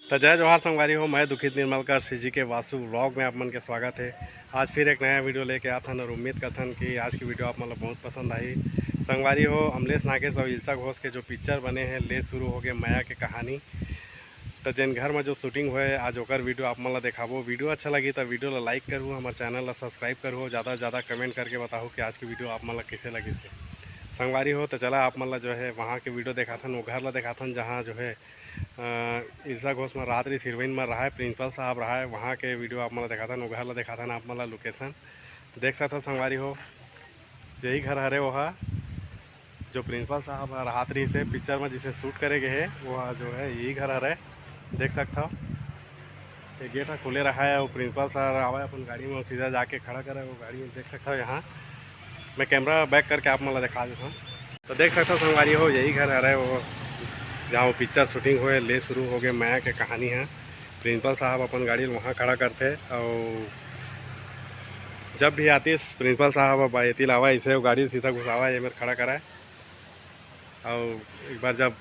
तो जय जोहार संगवारी हो। मैं दुखित निर्मलकर सीजी के वासु व्लॉग में आप मन के स्वागत है। आज फिर एक नया वीडियो लेके आता हूँ और उम्मीद करता हूँ कि आज की वीडियो आप मतलब बहुत पसंद आई। संगवारी हो, अमलेश नागेश और इल्सा घोष के जो पिक्चर बने हैं ले शुरू हो गए माया के कहानी। तो जिन घर में जो शूटिंग हुए आज ओकर वीडियो आप मतलब देखाबो। वीडियो अच्छा लगी तो वीडियो ला लाइक करूँ, हमारे चैनल ला सब्सक्राइब करूँ, ज़्यादा से ज़्यादा कमेंट करके बताओ कि आज की वीडियो आप मतलब कैसे लगी से संगवारी हो। तो चला आप मतलब जो है वहाँ के वीडियो देखा था, वो घर ला देखा था जहाँ जो है इल्सा घोष में रात रही हिरोइन में रहा है, प्रिंसिपल साहब रहा है, वहाँ के वीडियो आप मतलब देखा था, वो घर ला देखा था आप मतलब लोकेशन देख सकते संगवारी हो। यही घर हरे वहाँ जो प्रिंसिपल साहब रात रही से पिक्चर में जिसे शूट करे गए है वह जो है यही घर हरे देख सकता हो। ये गेट खुले रहा है, वो प्रिंसिपल साहब आवा अपन गाड़ी में सीधा जाके खड़ा करे वो गाड़ी में देख सकता हो। यहाँ मैं कैमरा बैक करके आप मतलब दिखा देता हूँ। तो देख सकता हो संगवारी हो यही घर हरे वो जहाँ वो पिक्चर शूटिंग हुए ले शुरू हो गए माया के कहानी है। प्रिंसिपल साहब अपन गाड़ी वहाँ खड़ा करते और जब भी आती प्रिंसिपल साहब बायती लावा इसे वो गाड़ी सीधा घुसावा ये मेरे खड़ा कराए। और एक बार जब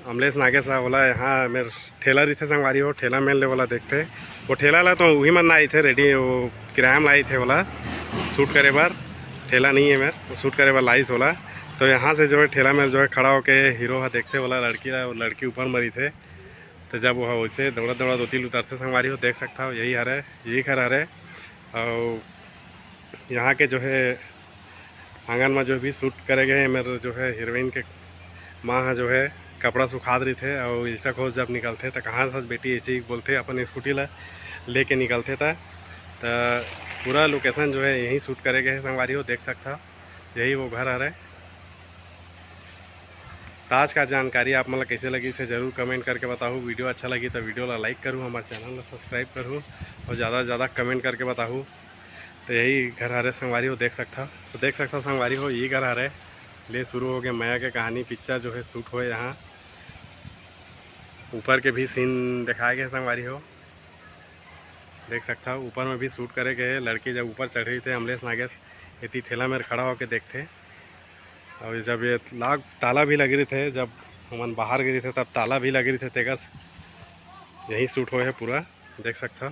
अमलेश नागेश साहब बोला यहाँ मेरे ठेला रही थे संगवारी हो, ठेला मेल ले वाला देखते वो ठेला ला तो वही मन आई थे रेडी वो किराया में लाई थे बोला शूट करे बार ठेला नहीं है मेरे शूट करे बार लाइस बोला। तो यहाँ से जो है ठेला में जो है खड़ा होके हीरो देखते बोला लड़की ऊपर मरी थे। तो जब वो वैसे दौड़ा दौड़ा दो तीन उतरते संगवारी हो देख सकता हो यही हरे यही घर हरे। और यहाँ के जो है आंगन में जो भी शूट करे गए मेरे जो है हीरोइन के माँ जो है कपड़ा सुखा रही थे और इल्सा घोष जब निकलते तो कहाँ था बेटी ऐसे ही बोलते अपन स्कूटी ला लेके निकलते था। तो पूरा लोकेशन जो है यहीं शूट करे गए संगवारी हो देख सकता यही वो घर हरे। तो आज का जानकारी आप मतलब कैसे लगी इसे ज़रूर कमेंट करके बताओ। वीडियो अच्छा लगी तो वीडियो ला लाइक करूँ, हमारे चैनल ला सब्सक्राइब करूँ और ज़्यादा से ज़्यादा कमेंट करके बताऊँ। तो यही घर हरे संगवारी हो देख सकता तो देख सकता संगवारी हो यही घर हरे ले शुरू हो गए माया के कहानी पिक्चर जो है शूट हुए। यहाँ ऊपर के भी सीन दिखाए गए संगवारी हो देख सकता हो। ऊपर में भी शूट करे गए लड़की जब ऊपर चढ़ रही थे अमलेश नागेश इतनी ठेला में खड़ा होकर देखते। और जब ये लाग ताला भी लग रहे थे जब हम बाहर गिरे थे तब ताला भी लग रहे थे तेगर यही शूट हुए है पूरा देख सकता।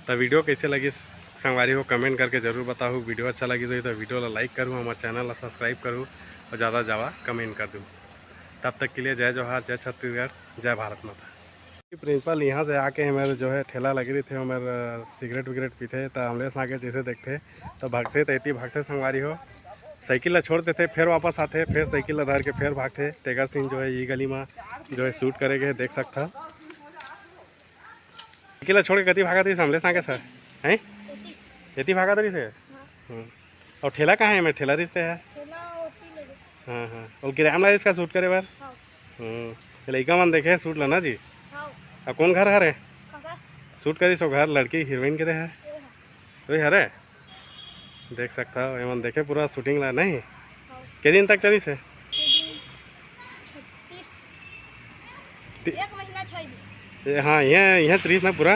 तो वीडियो कैसे लगी संगवारी हो कमेंट करके ज़रूर बताओ। वीडियो अच्छा लगी तो वीडियो ला लाइक करूँ, हमारे चैनल ला सब्सक्राइब करूँ और ज़्यादा से ज़्यादा कमेंट कर दूँ। तब तक के लिए जय जोहार, जय छत्तीसगढ़, जय भारत माता। प्रिंसिपल यहाँ से आके मेरे जो है ठेला लगी रही थे मेरे सिगरेट विगरेट पीते तो अमलेश आके जैसे देखते तो भागते तो इतनी भागते संगवारी हो साइकिल ला छोड़ते थे फिर वापस आते फिर साइकिल ला धर के फिर भागते। तेगर सिंह जो है ये गली में जो है शूट करेंगे देख सकता। साइकिल ला छोड़ के कति भागा थी अमलेश आगे सर हैं इतनी भागा रही से। और ठेला कहाँ है मैं ठेला रिश्ते है। हाँ हाँ और किराया ला इसका शूट करे बार लड़का मन देखे शूट लाना जी। अब कौन घर हरे शूट करी सो घर लड़की हीरोइन के है वही हरे देख सकता हो। एमन देखे पूरा शूटिंग ला नहीं के दिन तक चली से 1 महीना 6 दिन। हाँ यहाँ चली ना पूरा।